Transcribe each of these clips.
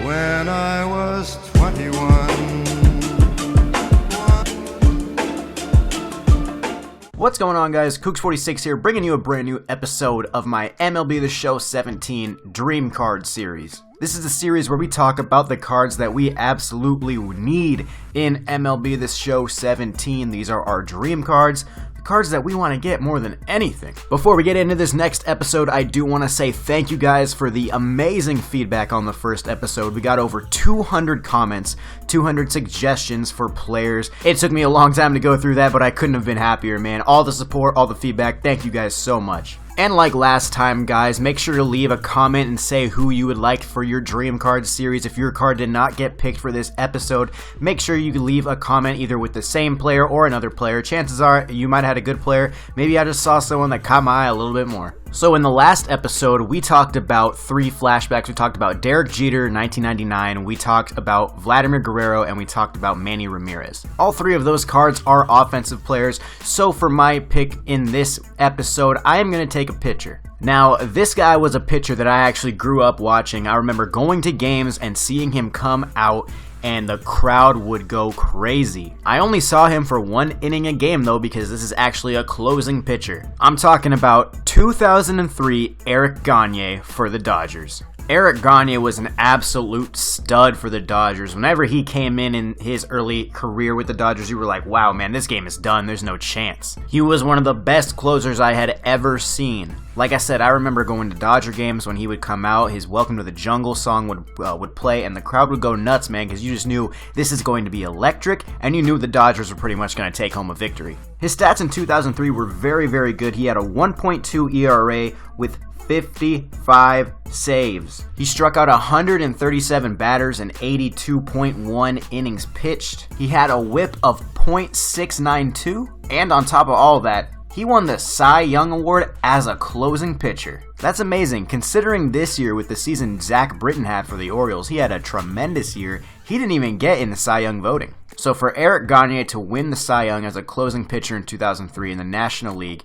when I was 21. What's going on, guys? Kooks46 here, bringing you a brand new episode of my MLB The Show 17 Dream Card series. This is a series where we talk about the cards that we absolutely need in MLB The Show 17. These are our dream cards. Cards that we want to get more than anything. Before we get into this next episode, I do want to say thank you guys for the amazing feedback on the first episode. We got over 200 comments, 200 suggestions for players. It took me a long time to go through that, but I couldn't have been happier, man. All the support, all the feedback, thank you guys so much. And like last time, guys, make sure to leave a comment and say who you would like for your Dream Card series. If your card did not get picked for this episode, make sure you leave a comment either with the same player or another player. Chances are you might have had a good player. Maybe I just saw someone that caught my eye a little bit more. So in the last episode, we talked about 3 flashbacks. We talked about Derek Jeter, 1999. We talked about Vladimir Guerrero, and we talked about Manny Ramirez. All 3 of those cards are offensive players. So for my pick in this episode, I am going to take a pitcher. Now, this guy was a pitcher that I actually grew up watching. I remember going to games and seeing him come out, and the crowd would go crazy. I only saw him for 1 inning a game though, because this is actually a closing pitcher. I'm talking about 2003 Eric Gagne for the Dodgers. Eric Gagne was an absolute stud for the Dodgers. Whenever he came in his early career with the Dodgers, you were like, wow, man, this game is done. There's no chance. He was one of the best closers I had ever seen. Like I said, I remember going to Dodger games when he would come out. His Welcome to the Jungle song would play, and the crowd would go nuts, man, because you just knew this is going to be electric, and you knew the Dodgers were pretty much going to take home a victory. His stats in 2003 were very, very good. He had a 1.2 ERA with 55 saves. He struck out 137 batters and 82.1 innings pitched. He had a whip of .692, and on top of all that, he won the Cy Young Award as a closing pitcher. That's amazing, considering this year with the season Zach Britton had for the Orioles, he had a tremendous year. He didn't even get in the Cy Young voting. So for Eric Gagne to win the Cy Young as a closing pitcher in 2003 in the National League,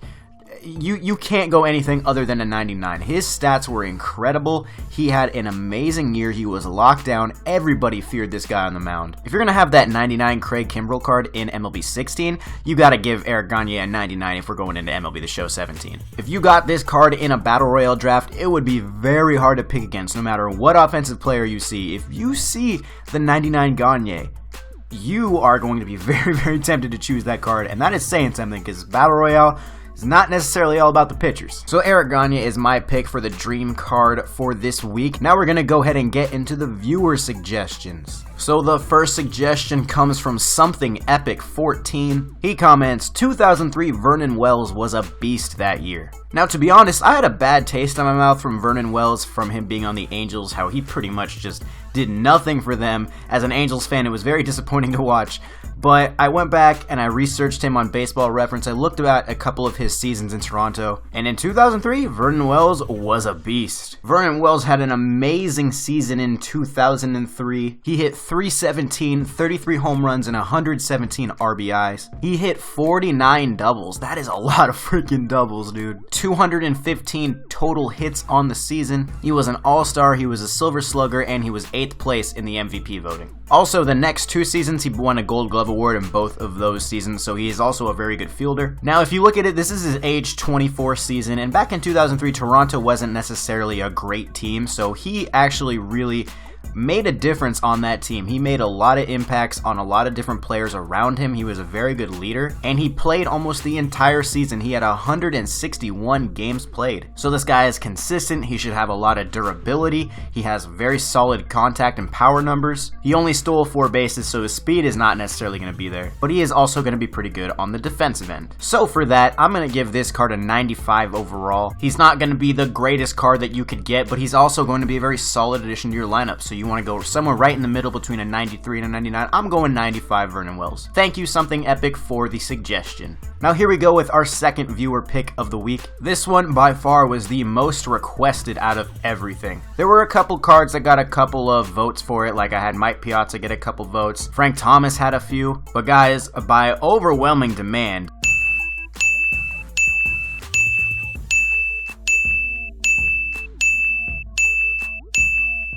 you can't go anything other than a 99. His stats were incredible. He had an amazing year. He was locked down. Everybody feared this guy on the mound. If you're going to have that 99 Craig Kimbrell card in MLB 16, you got to give Eric Gagne a 99 if we're going into MLB The Show 17. If you got this card in a Battle Royale draft, it would be very hard to pick against no matter what offensive player you see. If you see the 99 Gagne, you are going to be very, very tempted to choose that card, and that is saying something because Battle Royale is not necessarily all about the pitchers. So Eric Gagne is my pick for the dream card for this week. Now we're going to go ahead and get into the viewer suggestions. So the first suggestion comes from Something Epic 14. He comments, 2003 Vernon Wells was a beast that year. Now, to be honest, I had a bad taste in my mouth from Vernon Wells from him being on the Angels, how he pretty much just did nothing for them. As an Angels fan, it was very disappointing to watch. But I went back and I researched him on Baseball Reference. I looked at a couple of his seasons in Toronto. And in 2003, Vernon Wells was a beast. Vernon Wells had an amazing season in 2003. He hit .317, 33 home runs, and 117 RBIs. He hit 49 doubles. That is a lot of freaking doubles, dude. 215 total hits on the season. He was an all-star, he was a Silver Slugger, and he was 8th place in the MVP voting. Also, the next 2 seasons, he won a Gold Glove Award in both of those seasons, so he is also a very good fielder. Now, if you look at it, this is his age 24 season, and back in 2003, Toronto wasn't necessarily a great team, so he actually really made a difference on that team. He made a lot of impacts on a lot of different players around him. He was a very good leader, and he played almost the entire season. He had 161 games played. So this guy is consistent. He should have a lot of durability. He has very solid contact and power numbers. He only stole 4 bases, so his speed is not necessarily going to be there, but he is also going to be pretty good on the defensive end. So for that, I'm going to give this card a 95 overall. He's not going to be the greatest card that you could get, but he's also going to be a very solid addition to your lineup. So you want to go somewhere right in the middle between a 93 and a 99. I'm going 95 Vernon Wells. Thank you, Something Epic, for the suggestion. Now here we go with our second viewer pick of the week. This one by far was the most requested out of everything. There were a couple cards that got a couple of votes for it, like I had Mike Piazza get a couple votes. Frank Thomas had a few. But guys, by overwhelming demand,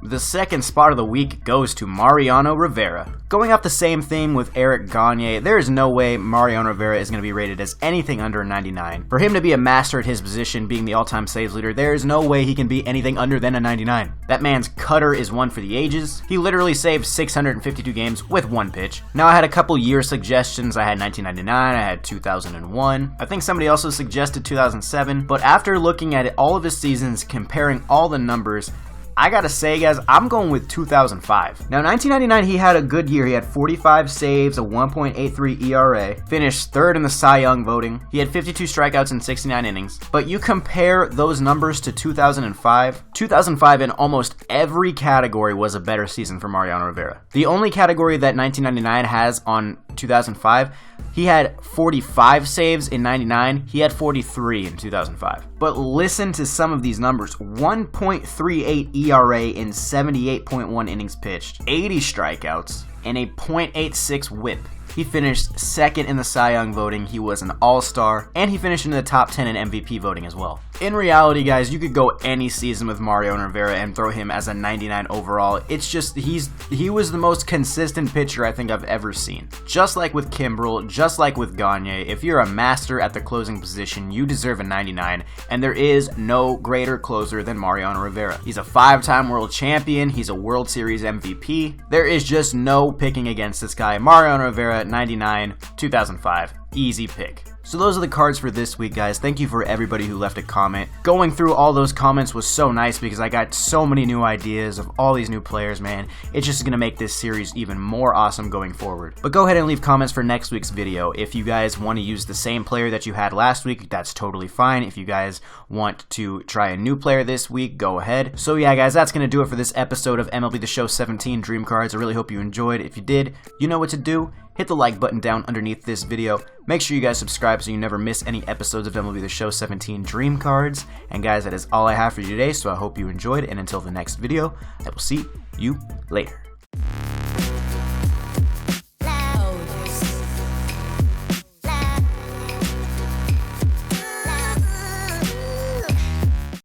The second spot of the week goes to Mariano Rivera. Going off the same theme with Eric Gagne, there is no way Mariano Rivera is going to be rated as anything under a 99. For him to be a master at his position, being the all-time saves leader, there is no way he can be anything under than a 99. That man's cutter is one for the ages. He literally saved 652 games with one pitch. Now, I had a couple year suggestions. I had 1999, I had 2001. I think somebody also suggested 2007, but after looking at it, all of his seasons, comparing all the numbers, I gotta say, guys, I'm going with 2005. Now, 1999, he had a good year. He had 45 saves, a 1.83 ERA, finished third in the Cy Young voting. He had 52 strikeouts in 69 innings. But you compare those numbers to 2005, 2005 in almost every category was a better season for Mariano Rivera. The only category that 1999 has on 2005, he had 45 saves in 99, he had 43 in 2005. But listen to some of these numbers: 1.38 ERA in 78.1 innings pitched, 80 strikeouts, and a .86 whip. He finished second in the Cy Young voting, he was an all-star, and he finished in the top 10 in MVP voting as well. In reality, guys, you could go any season with Mariano Rivera and throw him as a 99 overall. It's just, he was the most consistent pitcher I think I've ever seen. Just like with Kimbrel, just like with Gagne, if you're a master at the closing position, you deserve a 99, and there is no greater closer than Mariano Rivera. He's a 5-time world champion, he's a World Series MVP. There is just no picking against this guy. Mariano Rivera, 99, 2005, easy pick. So those are the cards for this week, guys. Thank you for everybody who left a comment. Going through all those comments was so nice because I got so many new ideas of all these new players, man. It's just going to make this series even more awesome going forward. But go ahead and leave comments for next week's video. If you guys want to use the same player that you had last week, that's totally fine. If you guys want to try a new player this week, go ahead. So yeah, guys, that's going to do it for this episode of MLB The Show 17 Dream Cards. I really hope you enjoyed. If you did, you know what to do. Hit the like button down underneath this video. Make sure you guys subscribe so you never miss any episodes of MLB The Show 17 Dream Cards. And guys, that is all I have for you today, so I hope you enjoyed. And until the next video, I will see you later.